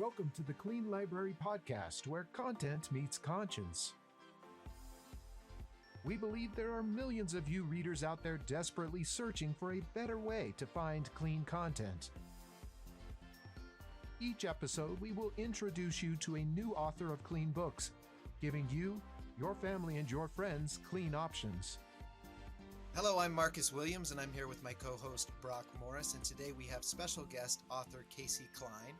Welcome to the Clean Library Podcast, where content meets conscience. We believe there are millions of you readers out there desperately searching for a better way to find clean content. Each episode, we will introduce you to a new author of clean books, giving you, your family, and your friends clean options. Hello, I'm Marcus Williams, and I'm here with my co-host Brock Morris, and today we have special guest author Cline.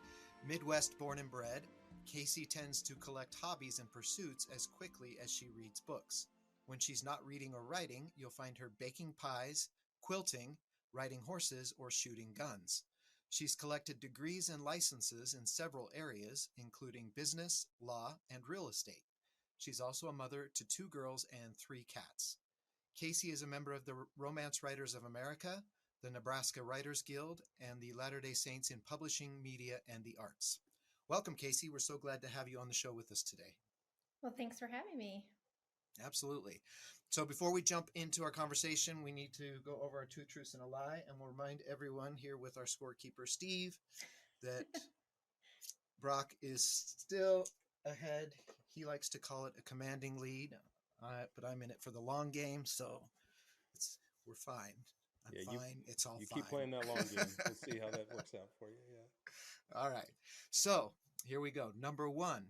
Midwest born and bred, Casey tends to collect hobbies and pursuits as quickly as she reads books. When she's not reading or writing, you'll find her baking pies, quilting, riding horses, or shooting guns. She's collected degrees and licenses in several areas, including business, law, and real estate. She's also a mother to 2 girls and 3 cats. Casey is a member of the Romance Writers of America, the Nebraska Writers Guild, and the Latter-day Saints in Publishing, Media, and the Arts. Welcome, Casey. We're so glad to have you on the show with us today. Well, thanks for having me. Absolutely. So before we jump into our conversation, we need to go over our 2 truths and a lie, and we'll remind everyone here with our scorekeeper, Steve, that Brock is still ahead. He likes to call it a commanding lead, but I'm in it for the long game, so we're fine. I'm fine. It's all fine. You keep playing that long game. We'll see how that works out for you. Yeah. All right. So here we go. Number 1,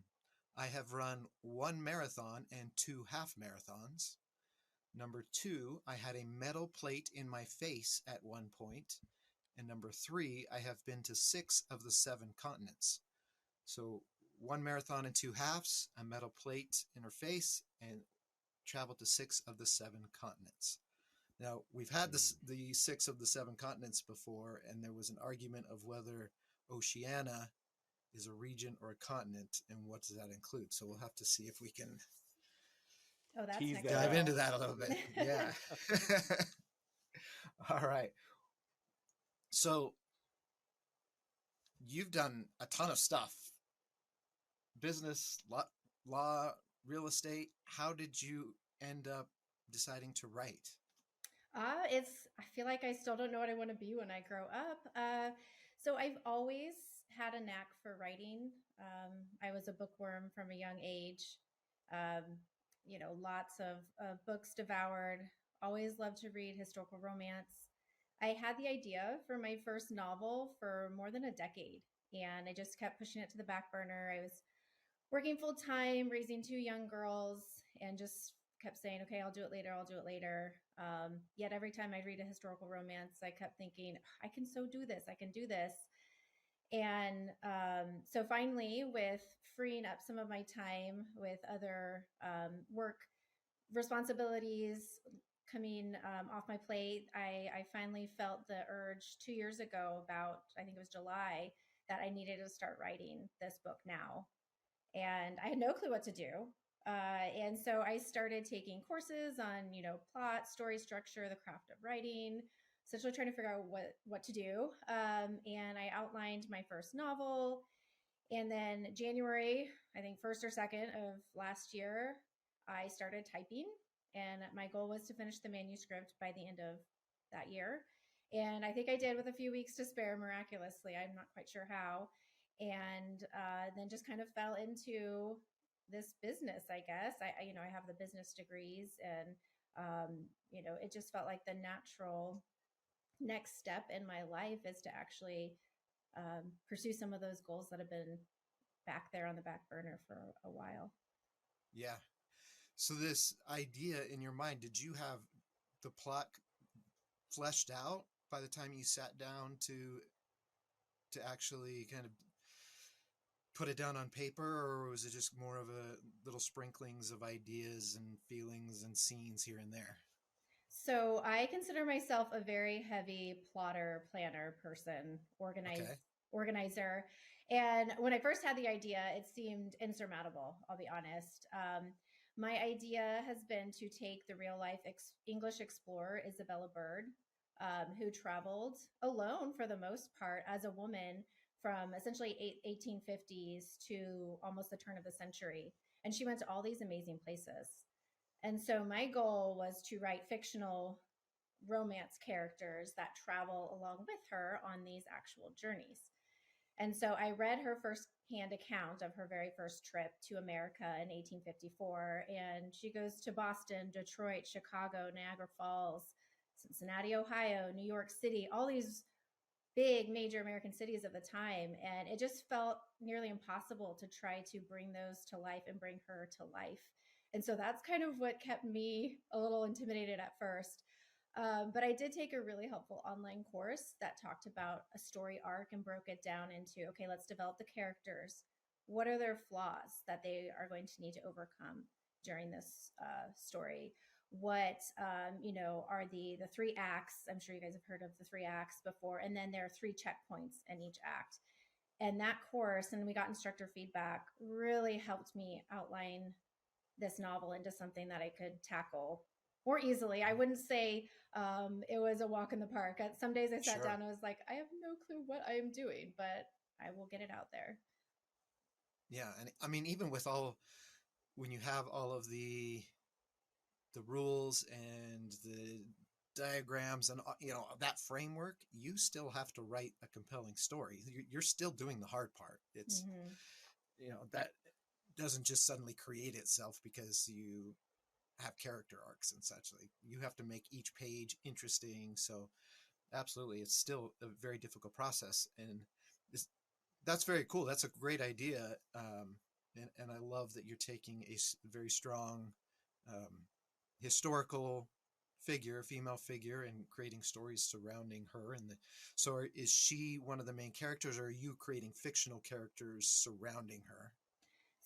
I have run 1 marathon and 2 half marathons. Number 2, I had a metal plate in my face at one point. And number 3, I have been to 6 of the 7 continents. So 1 marathon and 2 halves, a metal plate in her face, and traveled to 6 of the 7 continents. Now, we've had the 6 of the 7 continents before, and there was an argument of whether Oceania is a region or a continent, and what does that include? So we'll have to see if we can dive into that a little bit. Yeah. All right. So you've done a ton of stuff. Business, law, real estate. How did you end up deciding to write? I feel like I still don't know what I want to be when I grow up. So I've always had a knack for writing. I was a bookworm from a young age. Lots of books devoured. Always loved to read historical romance. I had the idea for my first novel for more than a decade, and I just kept pushing it to the back burner. I was working full time, raising 2 young girls, and just kept saying, okay, I'll do it later. Yet every time I read a historical romance, I kept thinking, I can so do this. I can do this. And so finally, with freeing up some of my time with other work responsibilities coming off my plate, I finally felt the urge 2 years ago, I think it was July, that I needed to start writing this book now. And I had no clue what to do. And so I started taking courses on, plot, story structure, the craft of writing, essentially trying to figure out what to do. And I outlined my first novel. And then January, I think 1st or 2nd of last year, I started typing. And my goal was to finish the manuscript by the end of that year. And I think I did with a few weeks to spare, miraculously. I'm not quite sure how. And then just kind of fell into this business, I guess. I have the business degrees, and it just felt like the natural next step in my life is to actually pursue some of those goals that have been back there on the back burner for a while. Yeah. So this idea in your mind, did you have the plot fleshed out by the time you sat down to actually kind of put it down on paper, or was it just more of a little sprinklings of ideas and feelings and scenes here and there? So I consider myself a very heavy plotter, planner person, organizer. And when I first had the idea, it seemed insurmountable, I'll be honest. My idea has been to take the real life English explorer, Isabella Bird, who traveled alone for the most part as a woman from essentially 1850s to almost the turn of the century. And she went to all these amazing places. And so my goal was to write fictional romance characters that travel along with her on these actual journeys. And so I read her first-hand account of her very first trip to America in 1854. And she goes to Boston, Detroit, Chicago, Niagara Falls, Cincinnati, Ohio, New York City, all these big major American cities of the time. And it just felt nearly impossible to try to bring those to life and bring her to life. And so that's kind of what kept me a little intimidated at first. But I did take a really helpful online course that talked about a story arc and broke it down into, okay, let's develop the characters. What are their flaws that they are going to need to overcome during this story? What are the three acts? I'm sure you guys have heard of the three acts before, and then there are three checkpoints in each act. And that course, and we got instructor feedback, really helped me outline this novel into something that I could tackle more easily. I wouldn't say it was a walk in the park. Some days I sat down and I was like, I have no clue what I am doing, but I will get it out there. Yeah, and I mean, even with when you have all of the rules and the diagrams and that framework, you still have to write a compelling story. You're still doing the hard part. It's that doesn't just suddenly create itself because you have character arcs and such. Like, you have to make each page interesting. So absolutely, it's still a very difficult process, and that's very cool. That's a great idea. And I love that you're taking a very strong historical figure, female figure, and creating stories surrounding her. So is she one of the main characters, or are you creating fictional characters surrounding her?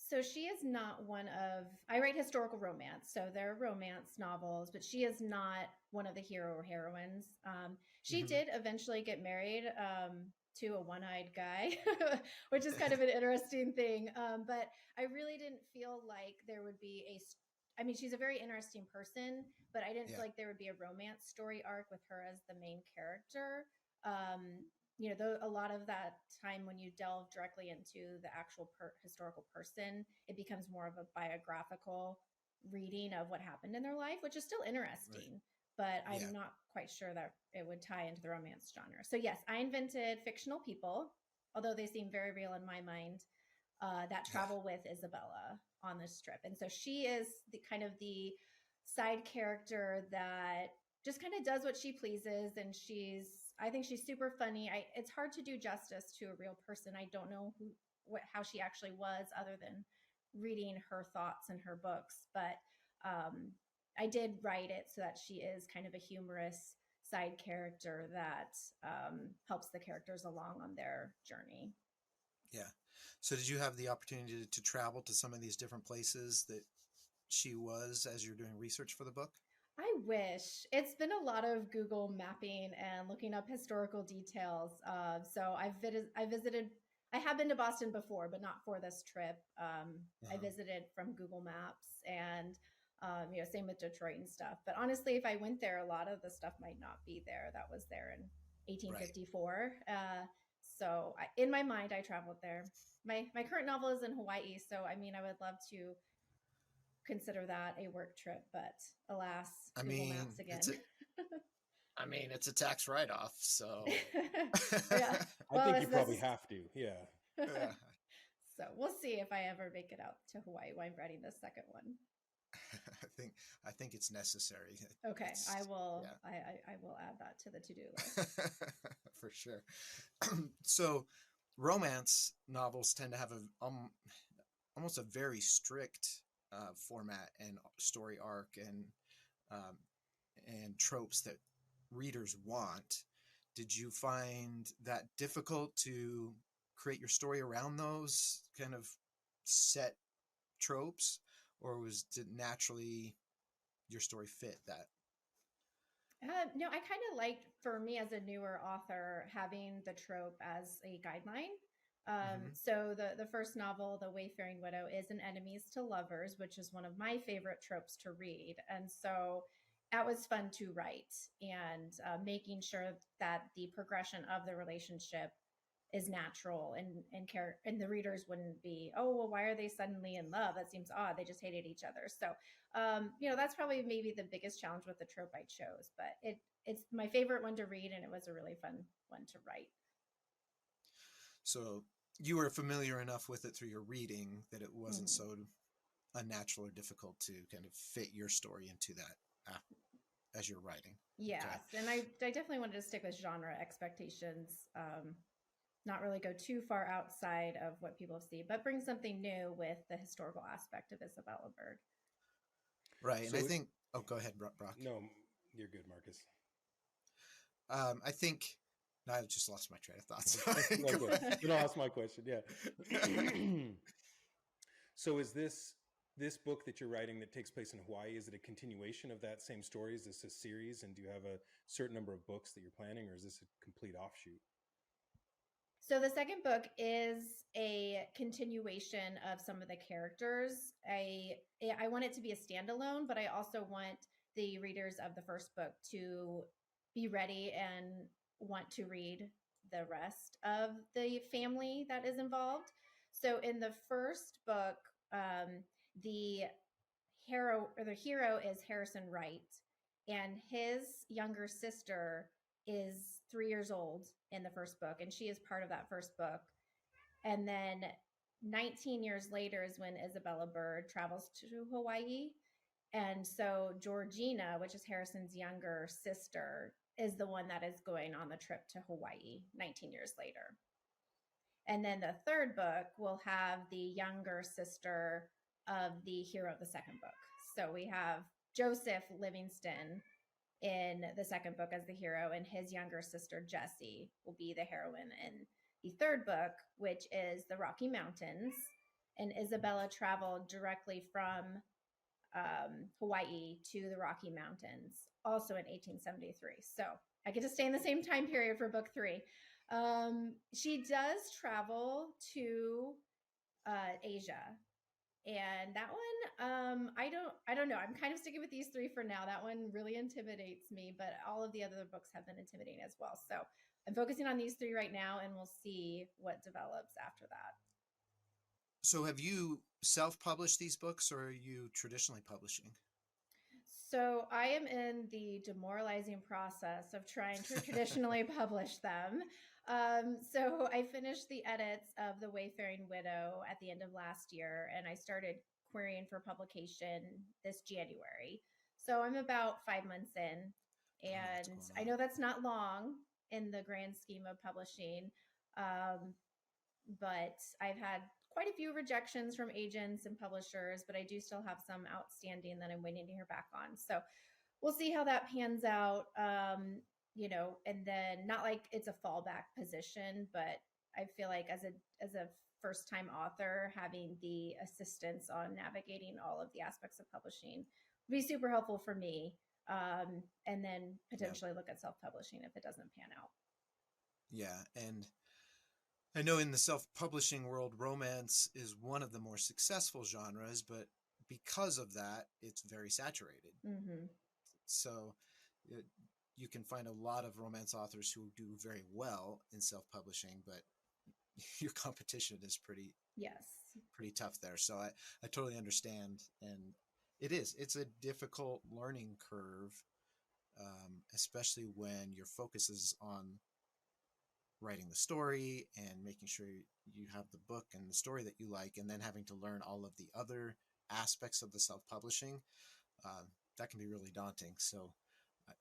So she is not I write historical romance. So they're romance novels, but she is not one of the hero or heroines. She did eventually get married to a one-eyed guy, which is kind of an interesting thing. But I really didn't feel like there would be I mean, she's a very interesting person, but I didn't feel like there would be a romance story arc with her as the main character. A lot of that time when you delve directly into the actual historical person, it becomes more of a biographical reading of what happened in their life, which is still interesting. Right. But I'm not quite sure that it would tie into the romance genre. So yes, I invented fictional people, although they seem very real in my mind, that travel with Isabella on this trip. And so she is the kind of the side character that just kind of does what she pleases, and I think she's super funny. It's hard to do justice to a real person. I don't know how she actually was, other than reading her thoughts in her books, but I did write it so that she is kind of a humorous side character that helps the characters along on their journey. Yeah. So did you have the opportunity to travel to some of these different places that she was as you're doing research for the book? I wish. It's been a lot of Google mapping and looking up historical details. So I visited. I have been to Boston before, but not for this trip. I visited from Google Maps, and same with Detroit and stuff. But honestly, if I went there, a lot of the stuff might not be there that was there in 1854. Right. So in my mind, I traveled there. My current novel is in Hawaii, so I mean, I would love to consider that a work trip, but alas, Google Maps again. It's a tax write-off, so yeah. I think you probably have to. Yeah. So we'll see if I ever make it out to Hawaii while I'm writing the second one. I think it's necessary. Okay, I will. Yeah. I will add that to the to-do list for sure. So, romance novels tend to have almost a very strict format and story arc and tropes that readers want. Did you find that difficult to create your story around those kind of set tropes, or did naturally your story fit that? No, I kind of liked, for me as a newer author, having the trope as a guideline. So the first novel, The Wayfaring Widow, is an enemies to lovers, which is one of my favorite tropes to read. And so that was fun to write, and making sure that the progression of the relationship is natural, and the readers wouldn't be, oh, well, why are they suddenly in love? That seems odd. They just hated each other. So, that's probably maybe the biggest challenge with the trope I chose, but it's my favorite one to read, and it was a really fun one to write. So you were familiar enough with it through your reading that it wasn't Mhm. so unnatural or difficult to kind of fit your story into that as you're writing. Okay. Yes, and I definitely wanted to stick with genre expectations, not really go too far outside of what people see, but bring something new with the historical aspect of Isabella Bird. Right. And I So think, oh, go ahead, Brock. no, you're good, Marcus. I think, no, I just lost my train of thoughts. No, Go good. You don't ask my question. Yeah. ahead. So is this book that you're writing that takes place in Hawaii, is it a continuation of that same story? Is this a series, and do you have a certain number of books that you're planning, or is this a complete offshoot? So the second book is a continuation of some of the characters. I want it to be a standalone, but I also want the readers of the first book to be ready and want to read the rest of the family that is involved. So in the first book, the hero is Harrison Wright, and his younger sister is 3 years old in the first book, and she is part of that first book. And then 19 years later is when Isabella Bird travels to Hawaii. And so Georgina, which is Harrison's younger sister, is the one that is going on the trip to Hawaii 19 years later. And then the third book will have the younger sister of the hero of the second book. So we have Joseph Livingston in the second book as the hero, and his younger sister Jessie will be the heroine in the third book, which is the Rocky Mountains. And Isabella traveled directly from Hawaii to the Rocky Mountains, also in 1873. So I get to stay in the same time period for book three. She does travel to Asia, and that one, I don't know. I'm kind of sticking with these three for now. That one really intimidates me, but all of the other books have been intimidating as well. So I'm focusing on these three right now, and we'll see what develops after that. So have you self-published these books, or are you traditionally publishing? So I am in the demoralizing process of trying to traditionally publish them. So I finished the edits of The Wayfaring Widow at the end of last year, and I started querying for publication this January. So I'm about 5 months in, Oh, what's and going I on? know that's not long in the grand scheme of publishing. Um, but I've had quite a few rejections from agents and publishers, but I do still have some outstanding that I'm waiting to hear back on. So we'll see how that pans out. And then not like it's a fallback position, but I feel like as a first time author, having the assistance on navigating all of the aspects of publishing would be super helpful for me. And then Yeah, potentially look at self publishing if it doesn't pan out. yeah. And I know in the self-publishing world, romance is one of the more successful genres, but because of that, it's very saturated. Mm-hmm. So uh, you can find a lot of romance authors who do very well in self-publishing, but your competition is Yes. pretty tough there. So I totally understand, and it's a difficult learning curve, especially when your focus is on writing the story and making sure you have the book and the story that you like, and then having to learn all of the other aspects of the self-publishing. Uh, that can be really daunting. So I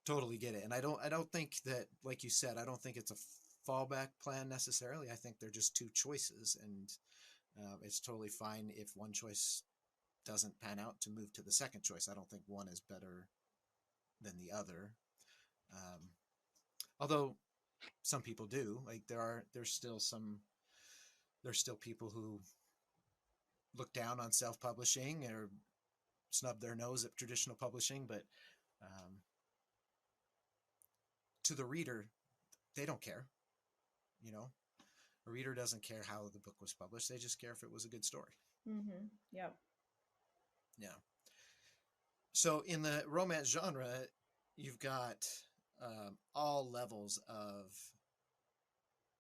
totally get it, and I don't think that, like you said, I don't think it's a fallback plan necessarily. I think they're just two choices, and it's totally fine if one choice doesn't pan out to move to the second choice. I don't think one is better than the other. Um, Although some people do, like there's still people who look down on self-publishing or snub their nose at traditional publishing, but um, to the reader, they don't care. You know, a reader doesn't care how the book was published; they just care if it was a good story. Mm-hmm. Yep. Yeah. So in the romance genre, you've got all levels of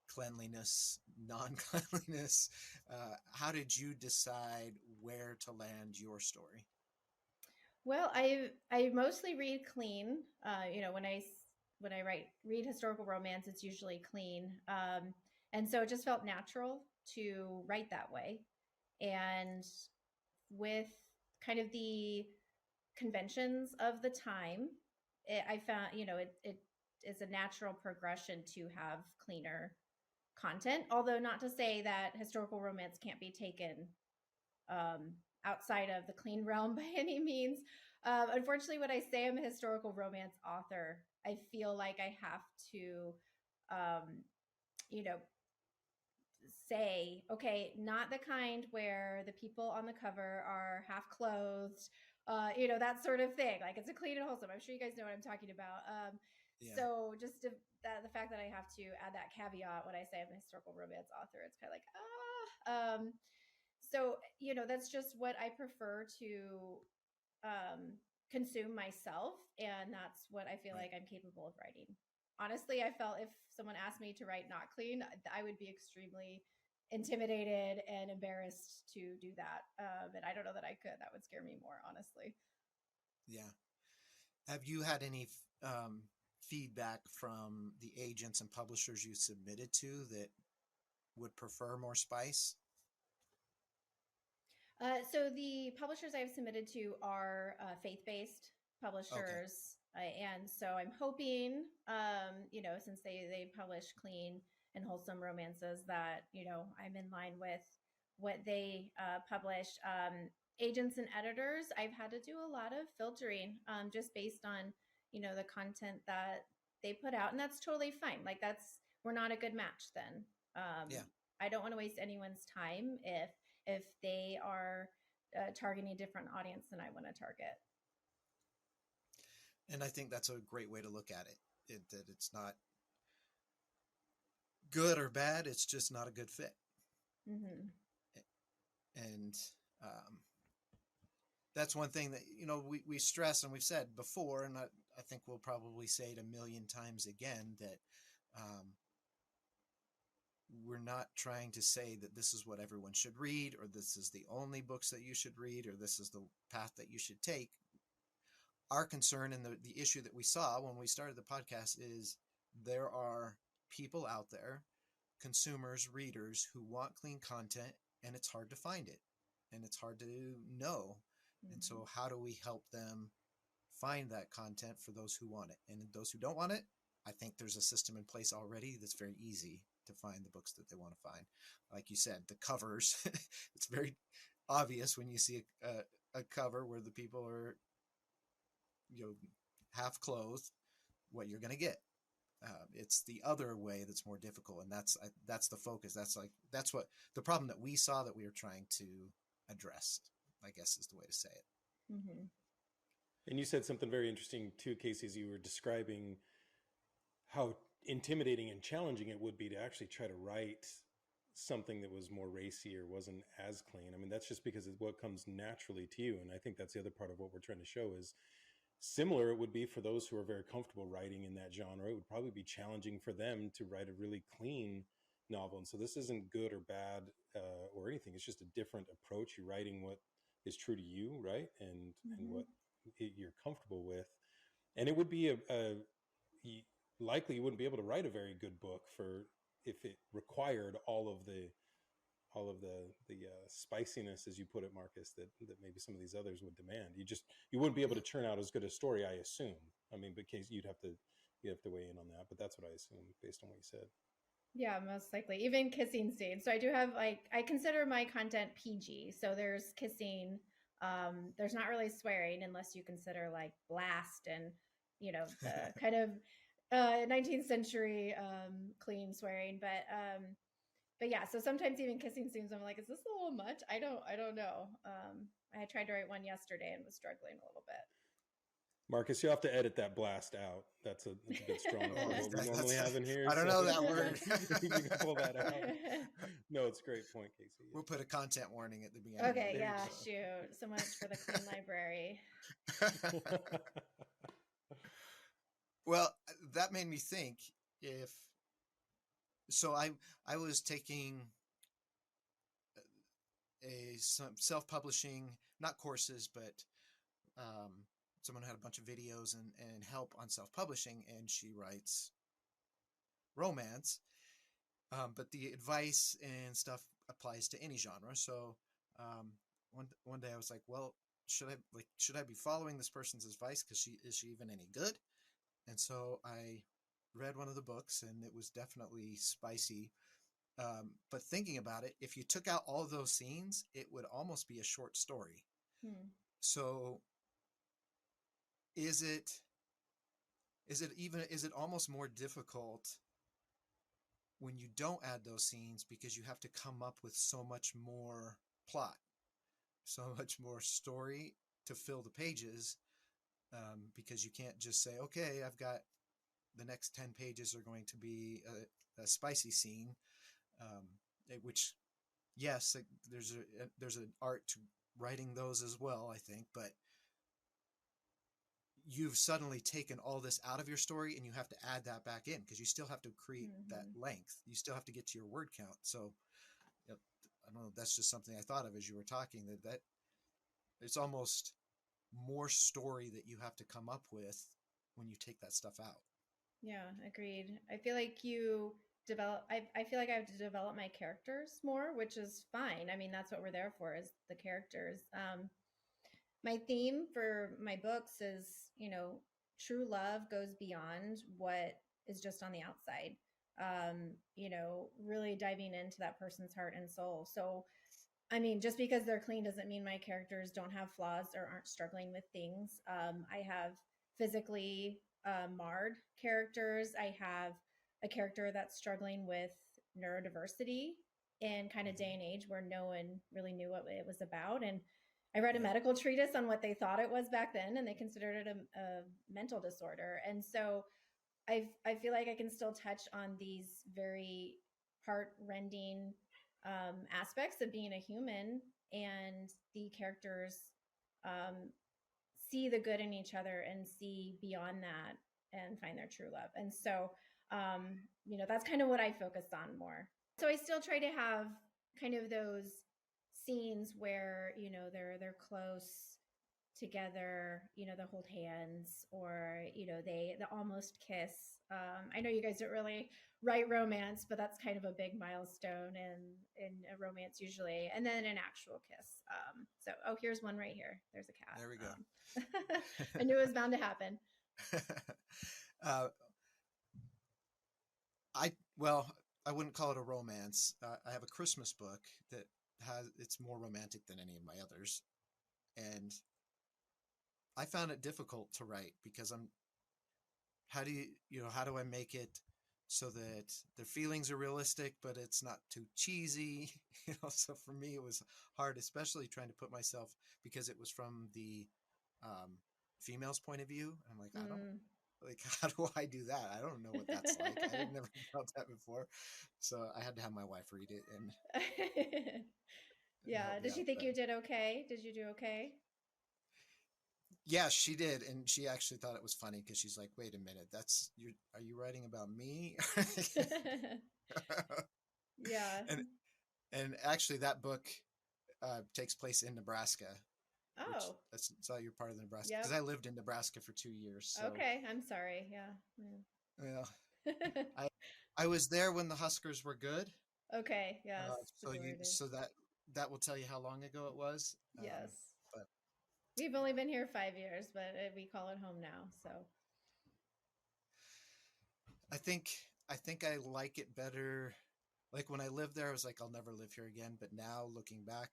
cleanliness, non-cleanliness. How did you decide where to land your story? Well, I mostly read clean. When I read historical romance, it's usually clean. And so it just felt natural to write that way. And with kind of the conventions of the time, I found, it is a natural progression to have cleaner content. Although, not to say that historical romance can't be taken outside of the clean realm by any means. Unfortunately, when I say I'm a historical romance author, I feel like I have to, um, you know, say, okay, not the kind where the people on the cover are half clothed, that sort of thing. Like, it's a clean and wholesome. I'm sure you guys know what I'm talking about. Yeah. So just the fact that I have to add that caveat when I say I'm a historical romance author, it's kind of like, so, that's just what I prefer to consume myself. And that's what I feel Right. like I'm capable of writing. Honestly, I felt if someone asked me to write not clean, I would be extremely intimidated and embarrassed to do that. And I don't know that I could. That would scare me more, honestly. Yeah. Have you had any feedback from the agents and publishers you submitted to that would prefer more spice? So the publishers I've submitted to are faith-based Okay. publishers, and so I'm hoping, since they publish clean and wholesome romances, that I'm in line with what they publish. Agents and editors, I've had to do a lot of filtering, just based on the content that they put out, and that's totally fine. Like, we're not a good match then. Yeah. I don't want to waste anyone's time if they are targeting a different audience than I want to target. And I think that's a great way to look at it, that it's not good or bad. It's just not a good fit. Mm-hmm. And that's one thing that, we stress, and we've said before, and I think we'll probably say it a million times again, that we're not trying to say that this is what everyone should read, or this is the only books that you should read, or this is the path that you should take. Our concern and the issue that we saw when we started the podcast is there are people out there, consumers, readers, who want clean content, and it's hard to find it, and it's hard to know. Mm-hmm. And so how do we help them find that content for those who want it? And those who don't want it, I think there's a system in place already that's very easy to find the books that they want to find. Like you said, the covers, it's very obvious when you see a cover where the people are, half clothed, what you're going to get. It's the other way that's more difficult, and that's the focus. That's what the problem that we saw that we were trying to address, I guess, is the way to say it. Mm-hmm. And you said something very interesting too, Casey, as you were describing how intimidating and challenging it would be to actually try to write something that was more racy or wasn't as clean. I mean, that's just because it's what comes naturally to you. And I think that's the other part of what we're trying to show is similar. It would be for those who are very comfortable writing in that genre. It would probably be challenging for them to write a really clean novel. And so this isn't good or bad or anything. It's just a different approach. You're writing what is true to you, right? And what you're comfortable with. And it would be likely you wouldn't be able to write a very good book if it required all of the spiciness, as you put it, Marcus, that maybe some of these others would demand. You wouldn't be able to churn out as good a story, I assume. I mean, because you'd have to weigh in on that, but that's what I assume based on what you said. Yeah, most likely. Even kissing scenes. So I do have, I consider my content PG. So there's kissing. There's not really swearing unless you consider like blast and the kind of 19th century clean swearing. But yeah, so sometimes even kissing scenes, I'm like, is this a little much? I don't know. I tried to write one yesterday and was struggling a little bit. Marcus, you'll have to edit that blast out. That's a bit strong for what we normally have in here. I don't know that word. You can pull that out. No, it's a great point, Casey. We'll put a content warning at the beginning. Okay, yeah, shoot. So much for the Cline library. Well, that made me think I was taking some self-publishing, not courses, but someone had a bunch of videos and help on self-publishing, and she writes romance. But the advice and stuff applies to any genre. So um, one day I was like, well, should I be following this person's advice? Because is she even any good? And so I read one of the books, and it was definitely spicy. But thinking about it, if you took out all of those scenes, it would almost be a short story. Hmm. So is it is it almost more difficult when you don't add those scenes because you have to come up with so much more plot, so much more story to fill the pages, because you can't just say, okay, I've got the next 10 pages are going to be a spicy scene, which, yes, there's an art to writing those as well, I think, but you've suddenly taken all this out of your story and you have to add that back in because you still have to create that Hmm. length. You still have to get to your word count. So you know, I don't know. That's just something I thought of as you were talking, that it's almost more story that you have to come up with when you take that stuff out. Yeah, agreed. I feel like I feel like I have to develop my characters more, which is fine. I mean, that's what we're there for, is the characters. My theme for my books is, true love goes beyond what is just on the outside. Really diving into that person's heart and soul. So, I mean, just because they're clean doesn't mean my characters don't have flaws or aren't struggling with things. I have physically marred characters. I have a character that's struggling with neurodiversity in kind of day Mm-hmm. and age where no one really knew what it was about. And I read a Yeah. medical treatise on what they thought it was back then, and they considered it a mental disorder. And so I feel like I can still touch on these very heart-rending aspects of being a human, and the characters um, see the good in each other and see beyond that and find their true love. And so, that's kind of what I focus on more. So I still try to have kind of those scenes where they're close together, they hold hands, or they almost kiss. I know you guys don't really write romance, but that's kind of a big milestone in a romance usually, and then an actual kiss. So, oh, here's one right here. There's a cat. There we go. I knew it was bound to happen. uh, I well, I wouldn't call it a romance. I have a Christmas book that it's more romantic than any of my others, and I found it difficult to write because how do I make it so that their feelings are realistic, but it's not too cheesy? So for me, it was hard, especially trying to put myself, because it was from the um, female's point of view. I'm like, I don't Mm. like, how do I do that? I don't know what that's like. I had never felt that before, so I had to have my wife read it and Yeah. help me Did she out. think But you did okay? Did you do okay? yeah, she did, and she actually thought it was funny because she's like, "Wait a minute, that's you. Are you writing about me?" Yeah. and and actually, that book takes place in Nebraska, which Oh, that's all you're part of the Nebraska, because yep. I lived in Nebraska for 2 years. So Okay. I'm sorry. Yeah. yeah, Yeah. I I was there when the Huskers were good. Okay. Yes. The So glory days. that will tell you how long ago it was. Yes. But We've only been here 5 years, but we call it home now. So, I think I think I like it better. Like when I lived there, I was like, I'll never live here again. But now looking back,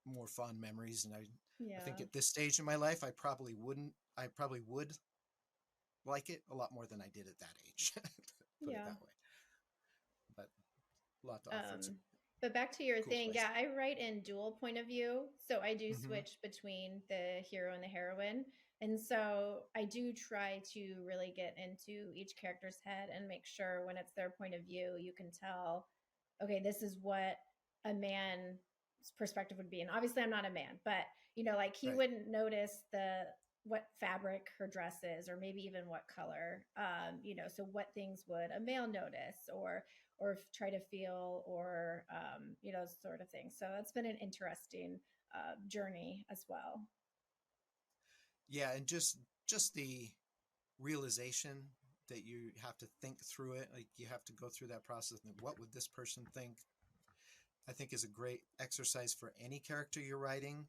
more fond memories, and I think yeah. at this stage in my life, I probably wouldn't. I probably would like it a lot more than I did at that age. Put it Yeah. that way. But a lot to offer. It's a Um, but back to your cool thing, place. yeah, I write in dual point of view. So I do Mm-hmm. switch between the hero and the heroine. And so I do try to really get into each character's head and make sure when it's their point of view, you can tell, okay, this is what a man's perspective would be. And obviously I'm not a man, but like he Right. wouldn't notice what fabric her dress is, or maybe even what color. So what things would a male notice, or try to feel, or sort of thing. So that's been an interesting journey as well. Yeah, and just the realization that you have to think through it. Like you have to go through that process and what would this person think? I think is a great exercise for any character you're writing.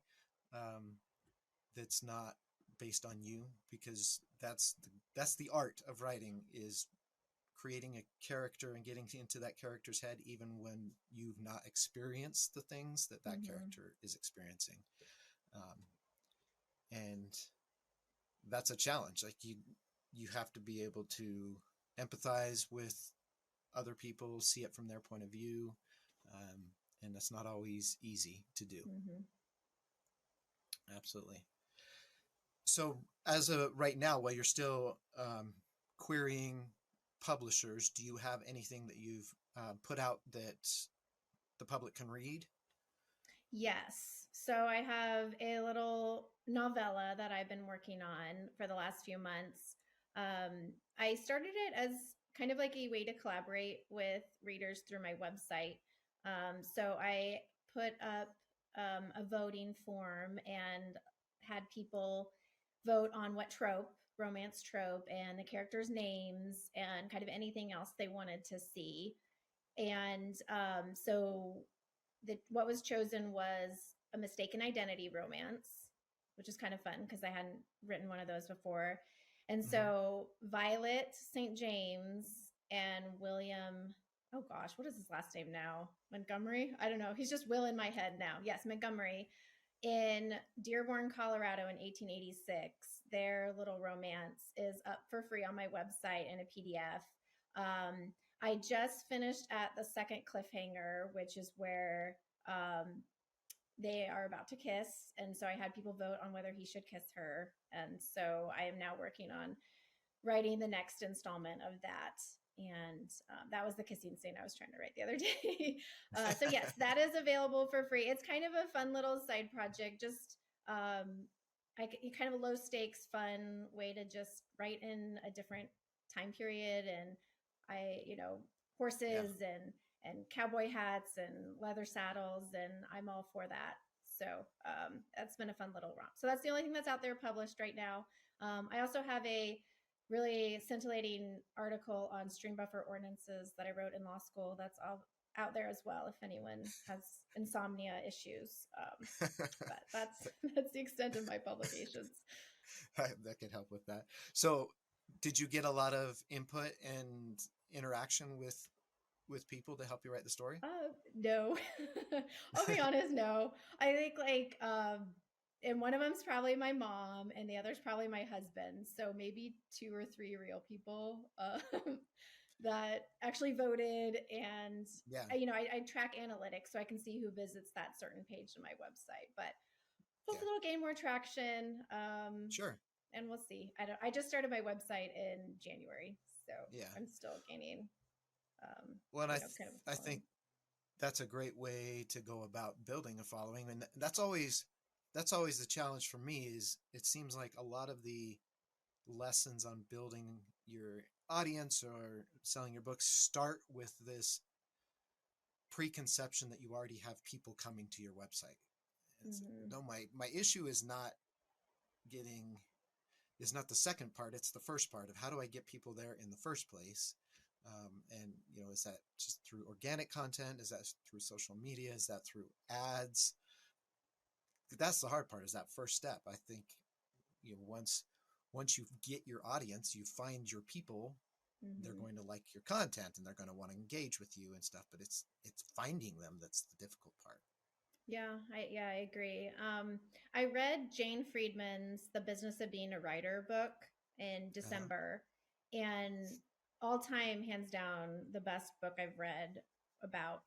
That's not based on you, because that's the art of writing, is creating a character and getting into that character's head even when you've not experienced the things that character is experiencing. And that's a challenge. Like you have to be able to empathize with other people, see it from their point of view, and that's not always easy to do. Absolutely. So as of right now, while you're still querying publishers, do you have anything that you've put out that the public can read? Yes. So I have a little novella that I've been working on for the last few months. I started it as kind of like a way to collaborate with readers through my website. So I put up a voting form and had people vote on what trope, romance trope, and the characters' names, and kind of anything else they wanted to see. And so what was chosen was a mistaken identity romance, which is kind of fun because I hadn't written one of those before. And so Violet St. James and William, oh gosh, what is his last name now? Montgomery? I don't know. He's just Will in my head now. Yes, Montgomery. In Dearborn, Colorado in 1886, their little romance is up for free on my website in a PDF. I just finished at the second cliffhanger, which is where they are about to kiss. And so I had people vote on whether he should kiss her. And so I am now working on writing the next installment of that. And that was the kissing scene I was trying to write the other day. So yes, that is available for free. It's kind of a fun little side project, just kind of a low stakes, fun way to just write in a different time period. And horses and cowboy hats and leather saddles, and I'm all for that. So that's been a fun little romp. So that's the only thing that's out there published right now. I also have a really scintillating article on stream buffer ordinances that I wrote in law school. That's all out there as well if anyone has insomnia issues. But that's the extent of my publications. That could help with that. So did you get a lot of input and interaction with people to help you write the story? No. I'll be honest, no. I think and one of them's probably my mom and the other's probably my husband. So maybe 2 or 3 real people that actually voted. And I track analytics so I can see who visits that certain page on my website, but hopefully it'll gain more traction. Sure. And we'll see. I just started my website in January, so I'm still gaining well, I think that's a great way to go about building a following. And that's always the challenge for me. Is it seems like a lot of the lessons on building your audience or selling your books start with this preconception that you already have people coming to your website. No, my issue is not the second part. It's the first part of how do I get people there in the first place? And is that just through organic content? Is that through social media? Is that through ads? That's the hard part, is that first step. I think, once you get your audience, you find your people, they're going to like your content and they're going to want to engage with you and stuff, but it's finding them that's the difficult part. Yeah, I agree. I read Jane Friedman's The Business of Being a Writer book in December, and all time, hands down, the best book I've read about,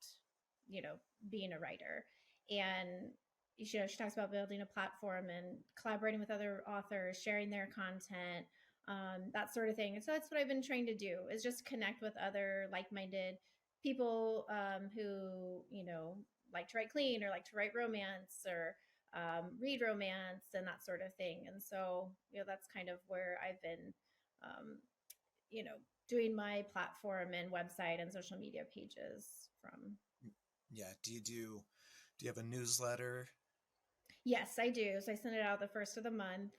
being a writer. And, she talks about building a platform and collaborating with other authors, sharing their content, that sort of thing. And so that's what I've been trying to do, is just connect with other like-minded people who, like to write clean or like to write romance or read romance and that sort of thing. And so, that's kind of where I've been, doing my platform and website and social media pages from. Yeah. Do you have a newsletter? Yes, I do. So I send it out the first of the month.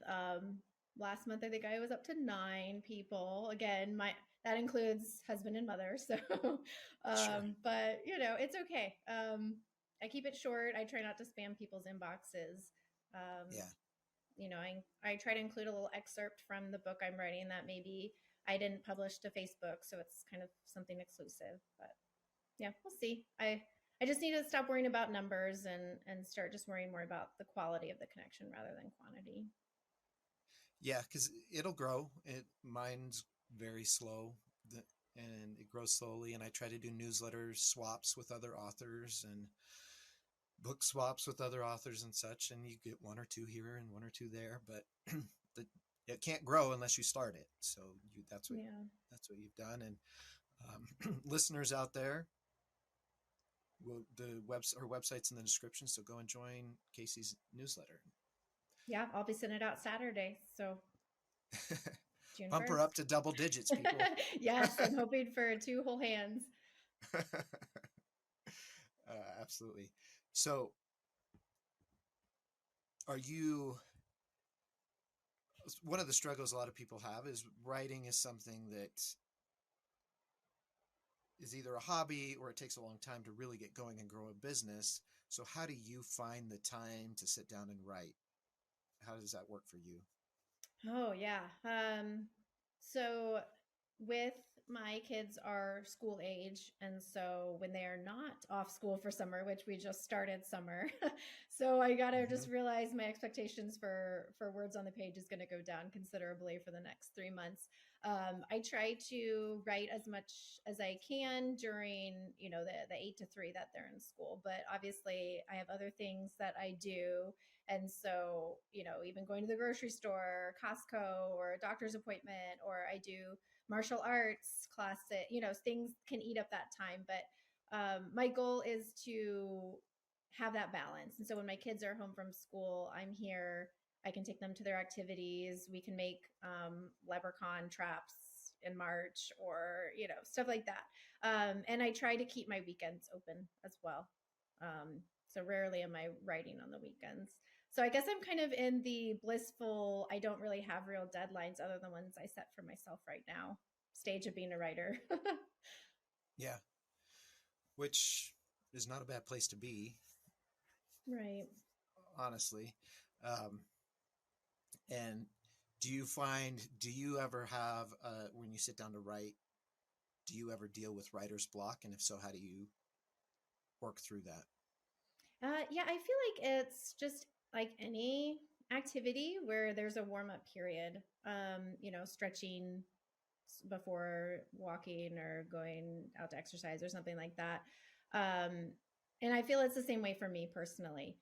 Last month, I think I was up to 9 people. Again, that includes husband and mother. So, Sure. but it's okay. I keep it short. I try not to spam people's inboxes. Um, Yeah. I try to include a little excerpt from the book I'm writing that maybe I didn't publish to Facebook, so it's kind of something exclusive. But yeah, we'll see. I just need to stop worrying about numbers and start just worrying more about the quality of the connection rather than quantity. Yeah, because it'll grow. Mine's very slow, and it grows slowly. And I try to do newsletter swaps with other authors and book swaps with other authors and such. And you get one or two here and one or two there, but the, it can't grow unless you start it. So Yeah. that's what you've done. And listeners out there, her website's in the description. So go and join Casey's newsletter. Yeah, I'll be sending it out Saturday. So June Pump her 1st. up to double digits, people. Yes, I'm hoping for 2 whole hands. Absolutely. So, are you? One of the struggles a lot of people have is writing is something that is either a hobby or it takes a long time to really get going and grow a business. So, how do you find the time to sit down and write? How does that work for you? Oh yeah. So with my kids are school age, and so when they are not off school for summer, which we just started summer, so I gotta Mm-hmm. just realize my expectations for words on the page is going to go down considerably for the next 3 months. I try to write as much as I can during the 8 to 3 that they're in school, but obviously I have other things that I do. And so, even going to the grocery store, Costco, or a doctor's appointment, or I do martial arts class, things can eat up that time. But my goal is to have that balance. And so when my kids are home from school, I'm here. I can take them to their activities. We can make leprechaun traps in March, or stuff like that. And I try to keep my weekends open as well. So rarely am I writing on the weekends. So I guess I'm kind of in the blissful, I don't really have real deadlines other than ones I set for myself right now stage of being a writer. Yeah, which is not a bad place to be, Right. honestly. Um, and do you ever have, when you sit down to write, do you ever deal with writer's block? And if so, how do you work through that? Yeah, I feel like it's just like any activity where there's a warm up period, stretching before walking or going out to exercise or something like that. Um, and I feel it's the same way for me personally.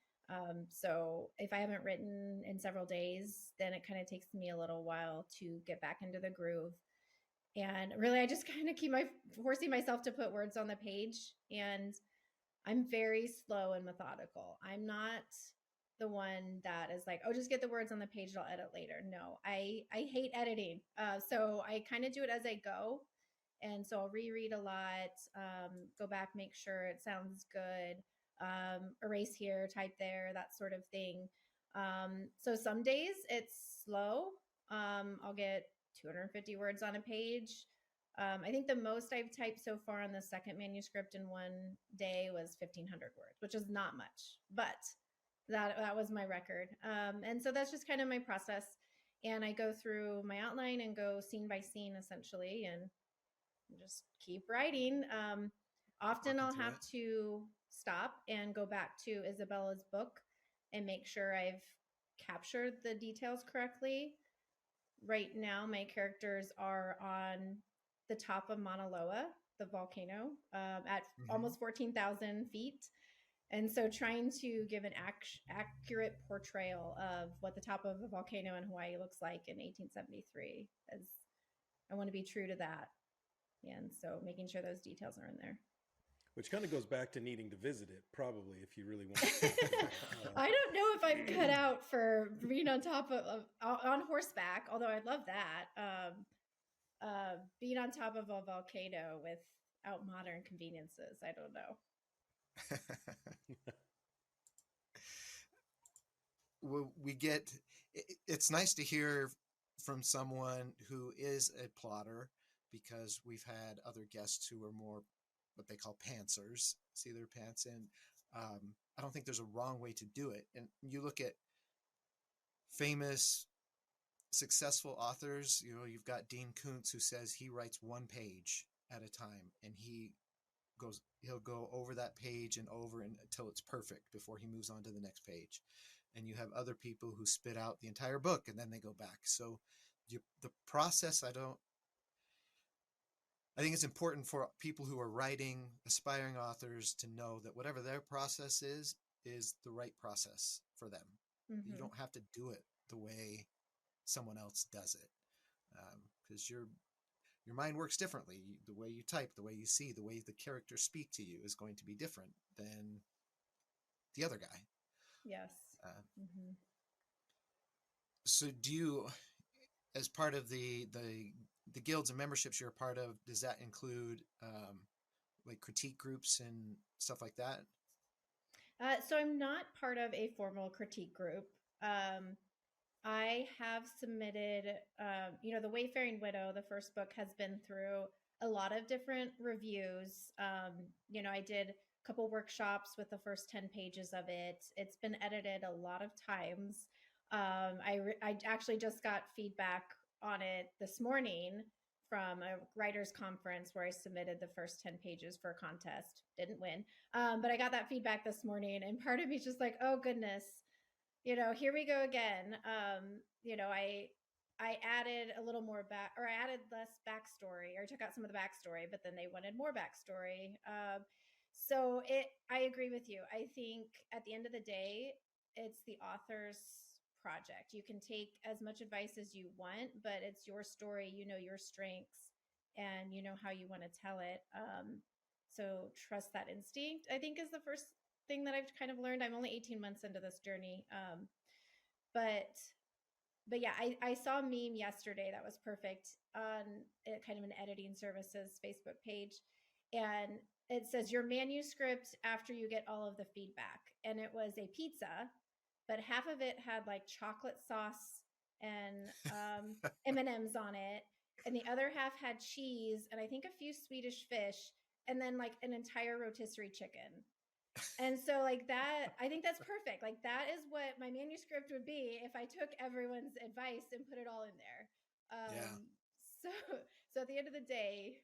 So if I haven't written in several days, then it kind of takes me a little while to get back into the groove. And really, I just kind of keep forcing myself to put words on the page. And I'm very slow and methodical. I'm not the one that is like, oh, just get the words on the page, I'll edit later. No, I hate editing. So I kind of do it as I go. And so I'll reread a lot, go back, make sure it sounds good, erase here, type there, that sort of thing. So some days it's slow. I'll get 250 words on a page. I think the most I've typed so far on the second manuscript in one day was 1,500 words, which is not much, but that was my record. And so that's just kind of my process. And I go through my outline and go scene by scene essentially, and just keep writing. Often Working I'll through have it. to stop and go back to Isabella's book and make sure I've captured the details correctly. Right now, my characters are on the top of Mauna Loa, the volcano, at Mm-hmm. almost 14,000 feet. And so trying to give an accurate portrayal of what the top of a volcano in Hawaii looks like in 1873, as I want to be true to that. And so making sure those details are in there. Which kind of goes back to needing to visit it, probably, if you really want to. I don't know if I'm cut out for being on top of on horseback, although I'd love that. Being on top of a volcano without modern conveniences, I don't know. We get it's nice to hear from someone who is a plotter, because we've had other guests who are more what they call pantsers, see their pants in. I don't think there's a wrong way to do it. And you look at famous, successful authors, you've got Dean Koontz, who says he writes one page at a time, and he'll go over that page and over until it's perfect before he moves on to the next page. And you have other people who spit out the entire book and then they go back. So the process, I think it's important for people who are writing, aspiring authors, to know that whatever their process is the right process for them. Mm-hmm. You don't have to do it the way someone else does it, because your mind works differently. The way you type, the way you see, the way the characters speak to you is going to be different than the other guy. Yes. Mm-hmm. So do you, as part of the guilds and memberships you're a part of, does that include like critique groups and stuff like that? So I'm not part of a formal critique group. I have submitted, The Wayfaring Widow, the first book, has been through a lot of different reviews. I did a couple workshops with the first 10 pages of it. It's been edited a lot of times. I actually just got feedback on it this morning from a writer's conference where I submitted the first 10 pages for a contest. Didn't win. But I got that feedback this morning, and part of me is just like, oh goodness, here we go again. I added a little more I added less backstory, or took out some of the backstory, but then they wanted more backstory. I agree with you. I think at the end of the day, it's the author's project. You can take as much advice as you want, but it's your story, your strengths, and you know how you want to tell it. So trust that instinct, I think, is the first thing that I've kind of learned. I'm only 18 months into this journey. But yeah, I saw a meme yesterday that was perfect on kind of an editing services Facebook page. And it says your manuscript after you get all of the feedback. And it was a pizza, but half of it had like chocolate sauce and M&Ms on it. And the other half had cheese and I think a few Swedish fish, and then like an entire rotisserie chicken. And so like that, I think that's perfect. Like that is what my manuscript would be if I took everyone's advice and put it all in there. Yeah. So at the end of the day,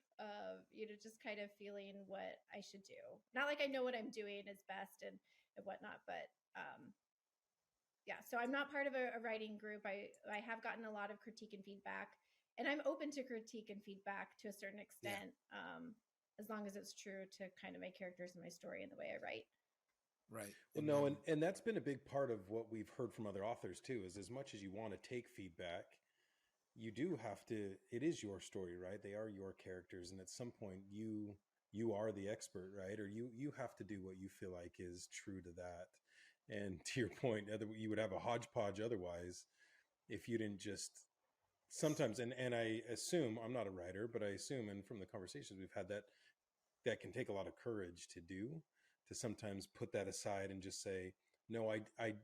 just kind of feeling what I should do. Not like I know what I'm doing is best and whatnot, but yeah. So I'm not part of a writing group. I have gotten a lot of critique and feedback, and I'm open to critique and feedback to a certain extent. Yeah. As long as it's true to kind of my characters and my story and the way I write. Right. Well, no, and that's been a big part of what we've heard from other authors too, is as much as you want to take feedback, you do have to, it is your story, right? They are your characters. And at some point you are the expert, right? Or you have to do what you feel like is true to that. And to your point, you would have a hodgepodge otherwise if you didn't just sometimes, and I assume, I'm not a writer, but I assume, and from the conversations we've had, that can take a lot of courage to do, to sometimes put that aside and just say, no, I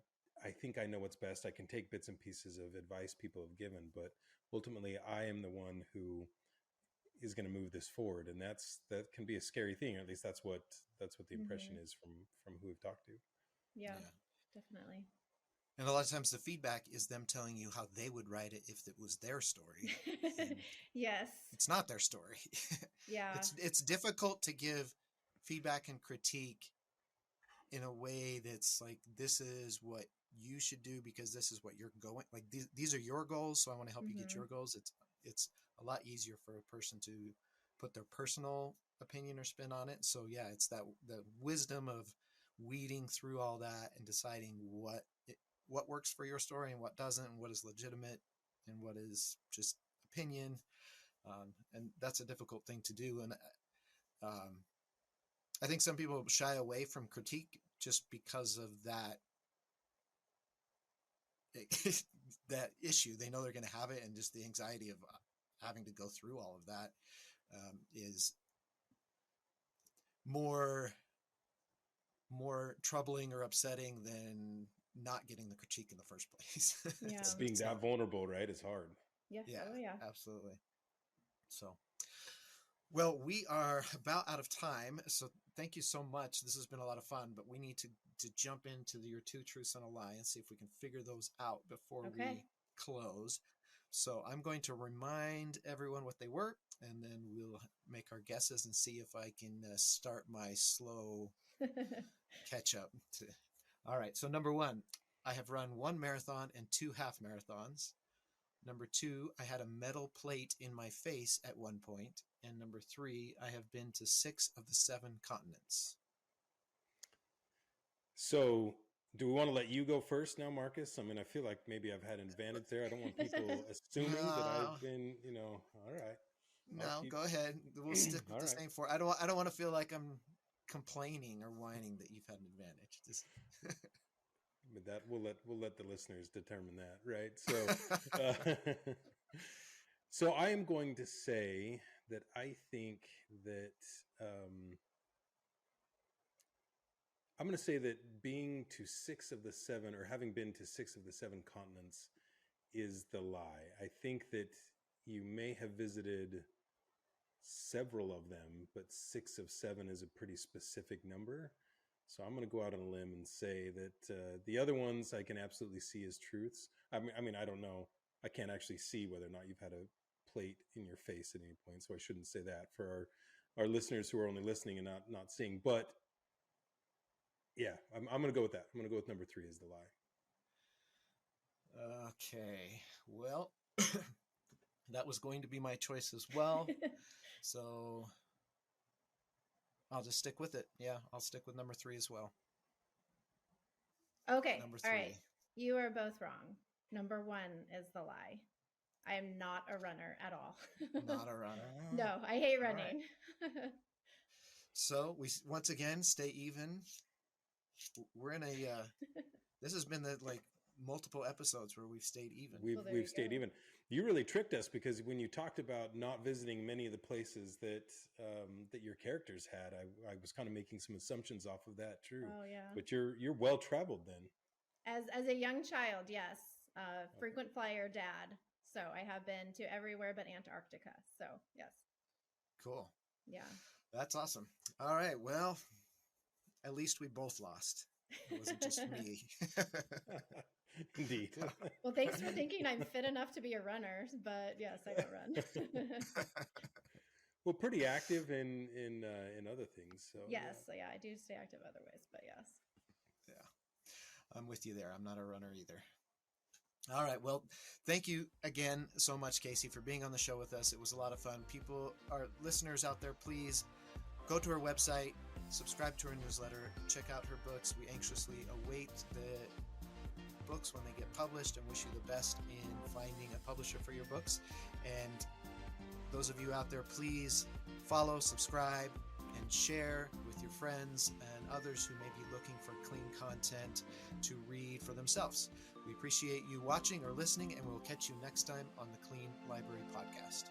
think I know what's best. I can take bits and pieces of advice people have given, but ultimately I am the one who is going to move this forward. And that can be a scary thing, or at least that's what the impression is from who we've talked to. Yeah, definitely. And a lot of times the feedback is them telling you how they would write it if it was their story. Yes. It's not their story. Yeah. It's difficult to give feedback and critique in a way that's like, this is what you should do because this is what you're going, like these are your goals, so I want to help you get your goals. It's a lot easier for a person to put their personal opinion or spin on it. So yeah, it's the wisdom of weeding through all that and deciding what works for your story and what doesn't, and what is legitimate and what is just opinion. And that's a difficult thing to do. And I think some people shy away from critique just because of that that issue. They know they're going to have it, and just the anxiety of having to go through all of that is more troubling or upsetting than not getting the critique in the first place. Yeah. Being that vulnerable, right, is hard. Yeah. Yeah, Oh, yeah. absolutely. So, well, we are about out of time. So thank you so much. This has been a lot of fun, but we need to jump into your two truths and a lie and see if we can figure those out before Okay. we close. So I'm going to remind everyone what they were, and then we'll make our guesses and see if I can start my slow catch up. All right. So number one, I have run one marathon and two half marathons. Number two, I had a metal plate in my face at one point. And number three, I have been to 6 of the 7 continents. So, do we want to let you go first now, Marcus? I mean, I feel like maybe I've had an advantage there. I don't want people assuming that No, I've been, all right. I'll no, keep. go ahead. We'll stick with All the right. same four. I don't want to feel like I'm complaining or whining that you've had an advantage. Just But that we'll let the listeners determine that, right? So, so I am going to say that I think that I'm going to say that being to 6 of the 7, or having been to 6 of the 7 continents, is the lie. I think that you may have visited several of them, but 6 of 7 is a pretty specific number. So I'm going to go out on a limb and say that the other ones I can absolutely see as truths. I mean, I don't know. I can't actually see whether or not you've had a plate in your face at any point, so I shouldn't say that for our listeners who are only listening and not seeing. But yeah, I'm going to go with that. I'm going to go with number 3 as the lie. okay. Well, that was going to be my choice as well. So I'll just stick with it. Yeah, I'll stick with number 3 as well. Okay. Number All right. 3. You are both wrong. Number 1 is the lie. I am not a runner at all. Not a runner. No, I hate All right. running. So we once again stay even. We're in a. This has been the multiple episodes where we've stayed even. We've Well, there you stayed go. even. You really tricked us, because when you talked about not visiting many of the places that that your characters had, I was kind of making some assumptions off of that. True, Oh yeah. but you're well traveled then. As a young child, yes, Okay. frequent flyer dad. So I have been to everywhere but Antarctica. So yes, Cool. yeah. That's awesome. All right. Well, at least we both lost. It wasn't just me. Indeed. Well, thanks for thinking I'm fit enough to be a runner, but yes, I don't run. Well, pretty active in other things. So Yes, so yeah, I do stay active other ways, but yes. Yeah, I'm with you there. I'm not a runner either. All right. Well, thank you again so much, Casey, for being on the show with us. It was a lot of fun. People, our listeners out there, please go to her website, subscribe to her newsletter, check out her books. We anxiously await the books when they get published and wish you the best in finding a publisher for your books. And those of you out there, please follow, subscribe, and share with your friends and others who may be looking for clean content to read for themselves. We appreciate you watching or listening, and we'll catch you next time on the Clean Library Podcast.